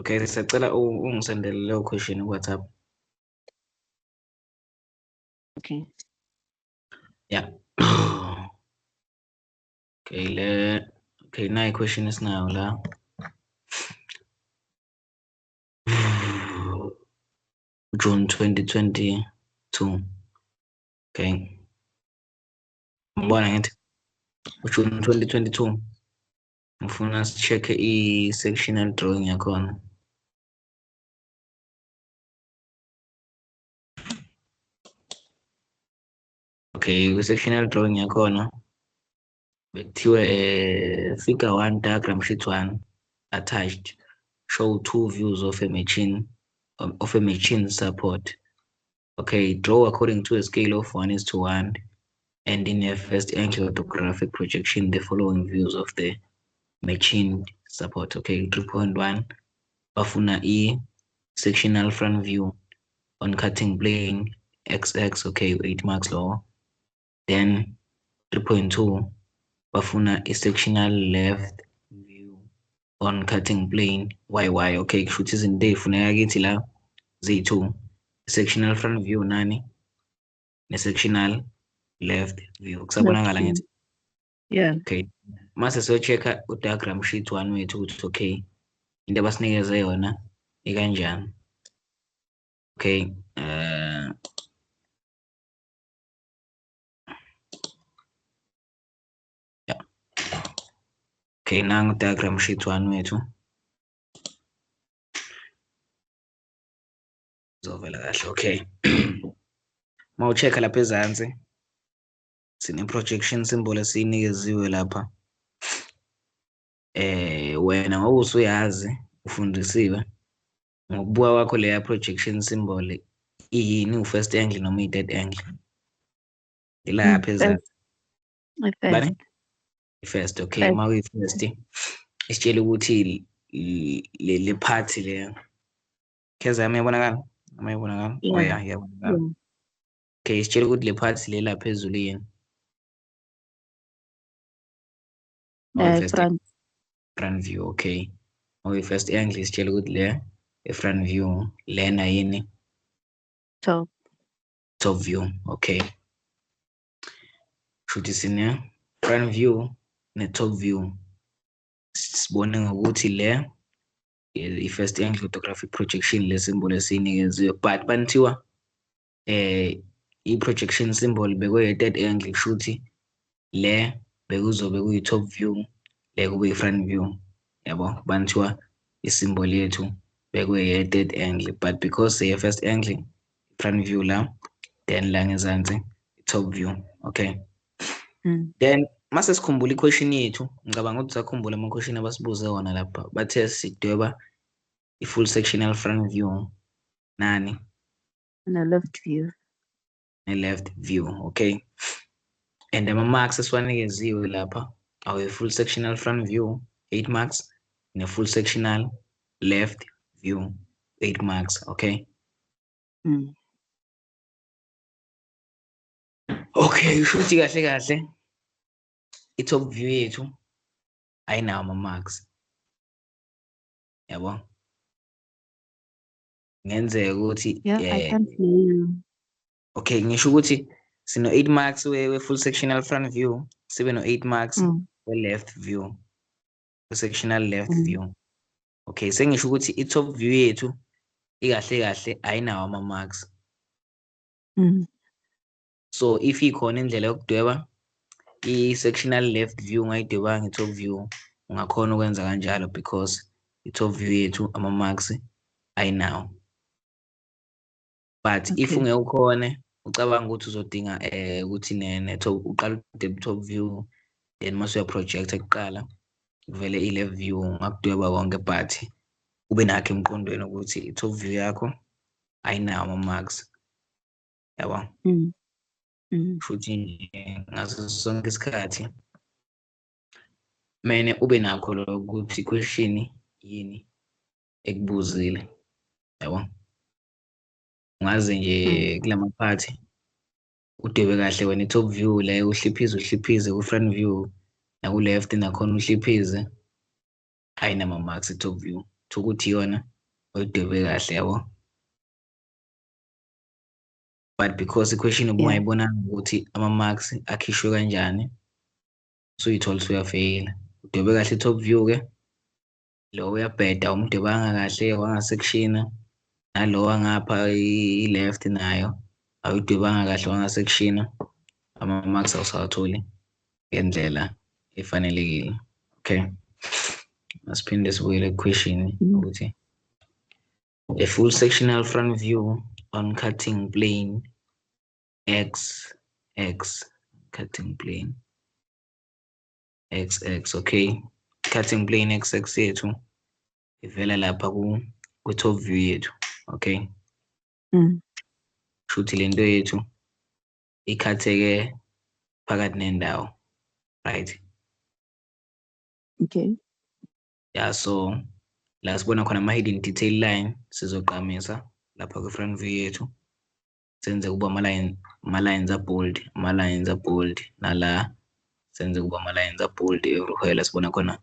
Okay, sisacela ungisendele leyo question ku-WhatsApp. Okay. Yeah. Okay, nayi i-question esinayo la. June 2022. Okay. Ngibona ngithi June 2022. Ngifuna si-check-e i-sectional drawing yakhona. Okay, kwi-sectional drawing yakhona bekuthiwe figure 1 diagram sheet 1 attached show 2 views of a machine support. Okay, draw according to a scale of 1:1 and in a first angle orthographic projection the following views of the machine support. Okay, 3.1 bafuna sectional front view on cutting plane XX. Okay, 8 marks lower. Then 3.2 bafuna sectional left view on cutting plane YY. Okay, kushuthi izinto ey'funeka kithi la Z2 sectional front view nani ne-sectional left view. Kusabonakala ngithi? Yeah. Okay, mase siyo-check-a u-diagram sheet 1 wethu ukuthi okay into abasinikeze yona ikanjani. Okay, yeah. Okay, nangu diagram sheet 1 wethu. Zovela kahle. Okay. Mawucheck lapha ezansi sine-projection symbol esiyinikeziwe lapha. Wena ngoba usuyazi ufundisiwe ngokubuka kwakho leya projection symbol iyini, u-first angle noma i-third angle? Ilapha ezansi. Bani? I-first. Okay, First. makuyi-first isitshela ukuthi le part le kheza yami iyabonakala? Noma ayibonakala? Oh yeah, iyabonakala. Okay, isitshela ukuthi le part le lapha phezulu yini? Front view. Okay, first angle isitshela ukuthi le front view lena yini? Top view. Okay, shuthi sine front view ne-top view. Sibone ngokuthi le i-first angle photographic projection le symbol esiyinikeziwe, but banithiwa i-projection symbol bekwe-third angle kushuthi le bekuzobe kuyi-top view, le kube yi-front view. Yabo, banithiwa i-symbol yethu bekwe-third angle, but because ye-first angle front view la, then la ngezansi i-top view. Okay. Then mase sikhumbula i-question yethu, ngicabanga ukuthi sakhumbula ama-question abasibuze wona lapha. Bathe sidweba i-full sectional front view nani? Ne-left view. Ne-left view. Okay. And ama-marks esiwanikeziwe lapha awe full sectional front view 8 marks ne-full sectional left view 8 marks. Okay. Okay, shuthi kahle kahle i-top view yethu ayinawo ama-marks. Yabo, ngenzeka ukuthi I can't hear you. okay, ngisho ukuthi sino 8 marks we-full sectional front view, sibe no 8 marks we-left view, we-sectional left view. Okay, sengisho ukuthi i-top view yethu ikahle kahle ayinawo ama-marks. So if ikhona indlela yokudweba i-sectional left view ungayidwebanga i-top view, ungakhona ukwenza kanjalo because i-top view yethu ama-marks ayinawo. But if ungeke ukhone ucabanga ukuthi uzodinga ukuthi uqala top view, then mase uyaprojecta kuqala kuvele i-left view, ungakudweba konke but ube nakho emqondweni ukuthi i-top view yakho ayinawo ama-marks. Yabo. Futhi ngaso sonke isikhathi kumele ube nakho lokuthi question yini ekubuzile. Yabo, ungaze nje kulamaphathi udwebe kahle wena i-top view le uhliphize ku-front view naku-left nakhona uhliphize, ayinama-marks i-top view ukuthi yona uyidwebe kahle yabo. But because i-question Yeah. ubungayibonanga ukuthi ama-marks akhishwe kanjani, so uyithola usuyafeyila. Udwebe kahle i-top view-ke, lo uyabheda umdwebanga kahle wangasection, nalo wangapha i-left nayo awuyidwebanga kahle wangasection, ama-marks awusawatholi ngendlela efanelekile. Okay, asiphinde sibuyele ku-question ukuthi a full sectional front view on cutting plane X, cutting plane XX, okay. Cutting plane XX yethu ivela lapha ku-top view yethu, okay. Shuthi lento yethu ikhatheke phakathi nendawo, right? Okay. Yeah, so la sibona khona ama-hidden detail line sizoqamisa lapha kwi-front view yethu senze kuba ama-lines a-bold, nala senze kuba ama-lines a-bold everywhere la sibona khona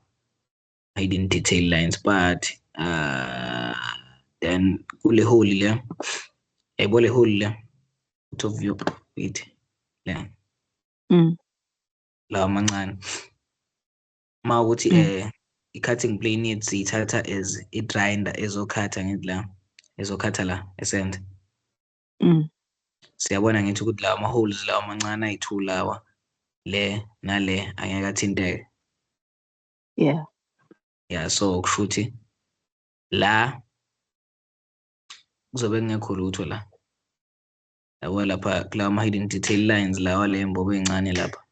hidden detail lines, but then kule hole le yayibona le hole le top view wait le lawa amancane uma ukuthi i-cutting plane yethu siyithatha as i-grinder ezokhatha ezokhatha la esende. Siyabona ngithi ukuthi lawa ama-holes lawa amancane ayi-2 lawa le nale angeke athinteke. Yeah, so kusho ukuthi la kuzobe kungekho lutho la. Yabo lapha kulawa ma-hidden detail lines lawa le mbobo ey'ncane lapha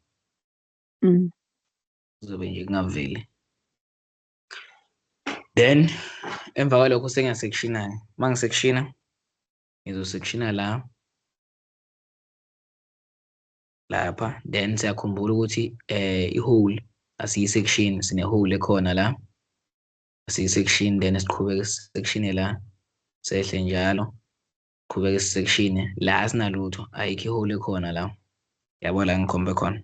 kuzobe nje kungaveli. Then emva kwalokho sengiyasekshina-ke. Uma ngisekshina ngizosekshina lapha, then siyakhumbula ukuthi i-hole asiyi-section, sine-hole ekhona la, asiyi-section, then siqhubeke sisekshine la, sehle njalo, siqhubeke sisekshine la asinalutho, ayikho i-hole ekhona la. Yabo la ngikhombe khona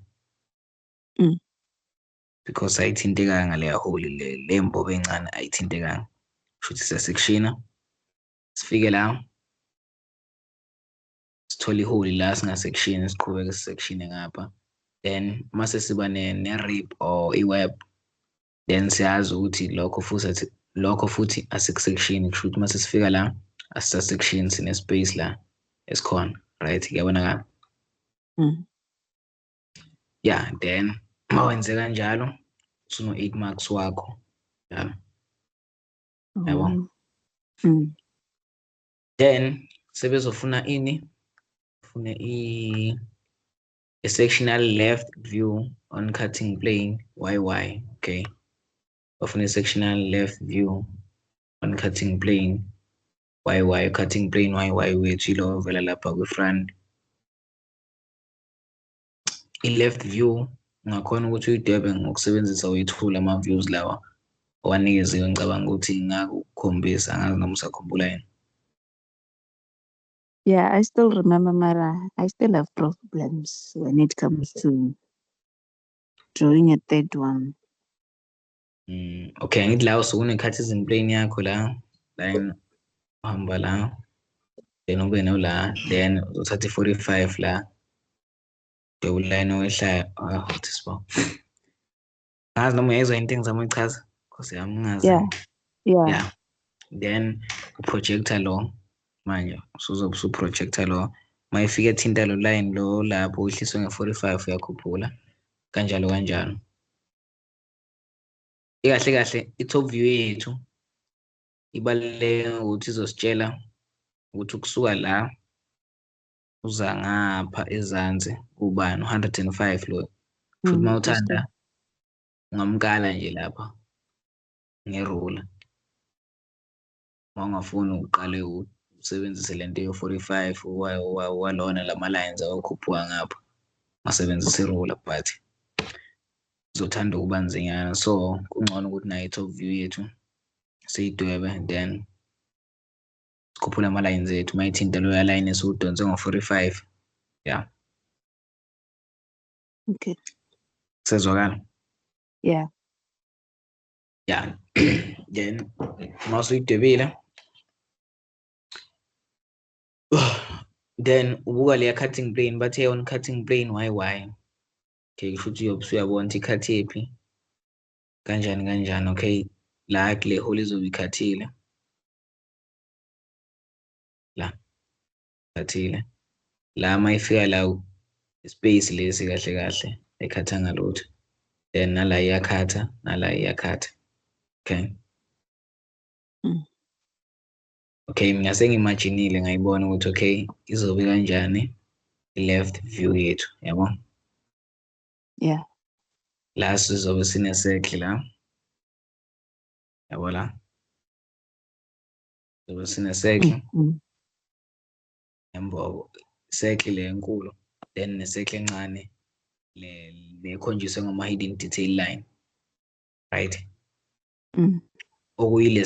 because ayithintekanga leya hole le mbobo encane ayithintekanga. Shuthi siyasekshina sifike la sithole ihole la singasekshini siqhubeke sisekshine ngapha, then mase siba ne-rib or i-web, then siyazi ukuthi lokho futhi asikusekshini, kusho ukuthi mase sifika la asisasection, sine-space la esikhona, right? Kuyabonakala? Yeah, then uma wenze kanjalo usuno-8 marks wakho. Yeah. Yabo. Then sebezofuna ini? Ufune a sectional left view on cutting plane YY, okay. Bafuna a sectional left view on cutting plane YY, cutting plane YY wethu ilo ovela lapha kwi-front. I-left view ungakhona ukuthi uyidwebe ngokusebenzisa uyithula ama-views lawa owanikeziwe, ngicabanga ukuthi ngakukhombisa, angazi noma usakhumbula yini. Yeah, I still remember, Mara. I still have problems when it comes to drawing a third one. Okay, ngithi la usuke une-cartesian plane yakho la uhamba la, then ube nola, then uzothatha i-45 la, dwebe ulayini owehlayo. What is wrong? Ngazi noma uyayizwa into engizama uyichaza, Nkosi yami ngazi. Yeah. Then uprojector lo manje usuzobe usuprojector lo, uma ifika ethinta lo line lo lapho uhliswe nge-45 uyakhuphula kanjalo kanjalo. Ikahle kahle i-top view yethu ibaluleke ukuthi izositshela ukuthi ukusuka la uza ngapha ezansi ubani 105 lo. Futhi uma uthanda ungamkala nje lapha ngerula. Uma ungafuni uqale usebenzise lento yo-45 walona lama-lines awukhuphuka ngapha ungasebenzisa irula, but uzothanda ukuba nzinyana, so kungcono ukuthi nayo i-top view yethu siyidwebe, then sikhuphule ama-lines ethu uma ithinta loya line esiwudonse ngo-45. Yeah. Okay. Sezwakala? Yeah. Yeah. Then uma usuyidwebile Then ubuka leya cutting plane, bathe on cutting plane why. Okay, kusho ukuthi uyobe usuyabona ukuthi ikhathephi kanjani, okay. La kule hole izobe ikhathile. La ikhathile. La mayifika la space lesi kahle ekhatha ngalutho. Then nala iyakhatha, nala iyakhatha. Okay. Okay, mina sengimaginile ngayibona ukuthi okay izobe kanjani i-left view yethu, yabo. Yeah. La sizobe sine-circle la. Yabo la. Sizobe sine-circle. Embo circle le enkulu, then ne-circle encane le ekhonjiswe ngama-hidden detail line. Right? Okuyile